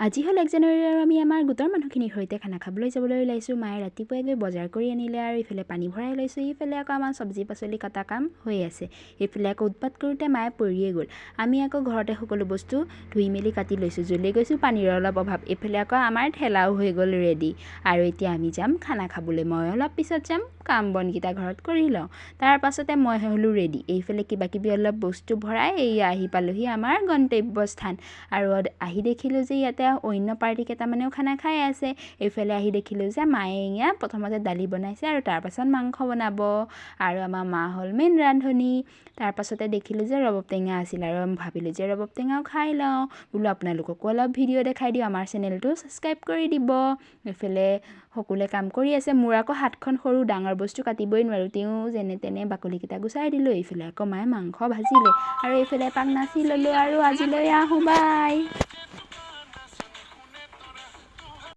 আজি হল 1 জানুৱাৰী আৰু আমি আমাৰ গোটৰ মানুহখিনিৰ সৈতে খানা খাবলৈ যাবলৈ ওলাইছোঁ। মায়ে ৰাতিপুৱাই গৈ বজাৰ কৰি আনিলে আৰু ইফালে পানী ভৰাই লৈছোঁ। ইফালে আকৌ আমাৰ চব্জি পাচলি কটা কাম হৈ আছে। এইফালে আকৌ উৎপাত কৰোঁতে মায়ে পৰিয়ে গ'ল। আমি আকৌ ঘৰতে সকলো বস্তু ধুই মেলি কাটি লৈছোঁ। জ্বলি গৈছোঁ, পানীৰ অলপ অভাৱ। এইফালে আকৌ আমাৰ ঠেলাও হৈ গ'ল ৰেডি। আৰু এতিয়া আমি যাম খানা খাবলৈ। মই অলপ পিছত যাম, কাম বনকেইটা ঘৰত কৰি লওঁ। তাৰ পাছতে মই হ'লোঁ ৰেডি। এইফালে কিবা কিবি অলপ বস্তু ভৰাই আহি পালোহি আমাৰ গন্তব্যস্থান। আৰু আহি দেখিলোঁ যে ইয়াতে অন্য পাৰ্টি কেইটামানেও খানা খাই আছে। এইফালে আহি দেখিলোঁ যে মায়ে প্ৰথমতে দালি বনাইছে আৰু তাৰ পাছত মাংস বনাব। আৰু আমাৰ মা হ'ল মেইন ৰান্ধনী। তাৰ পাছতে দেখিলোঁ যে ৰবাব টেঙা আছিল আৰু ভাবিলোঁ যে ৰবাব টেঙাও খাই লওঁ। বোলো আপোনালোককো অলপ ভিডিঅ' দেখাই দিওঁ, আমাৰ চেনেলটো ছাবস্ক্ৰাইব কৰি দিব। এইফালে সকলোৱে কাম কৰি আছে। মোৰ আকৌ হাতখন সৰু, ডাঙৰ বস্তু কাটিবই নোৱাৰোঁ। তেওঁ যেনে তেনে বাকলিকেইটা গুচাই দিলোঁ। এইফালে আকৌ মায়ে মাংস ভাজিলে আৰু এইফালে এপাক নাচি ল'লোঁ আৰু আজিলৈ আহোঁ, বাই।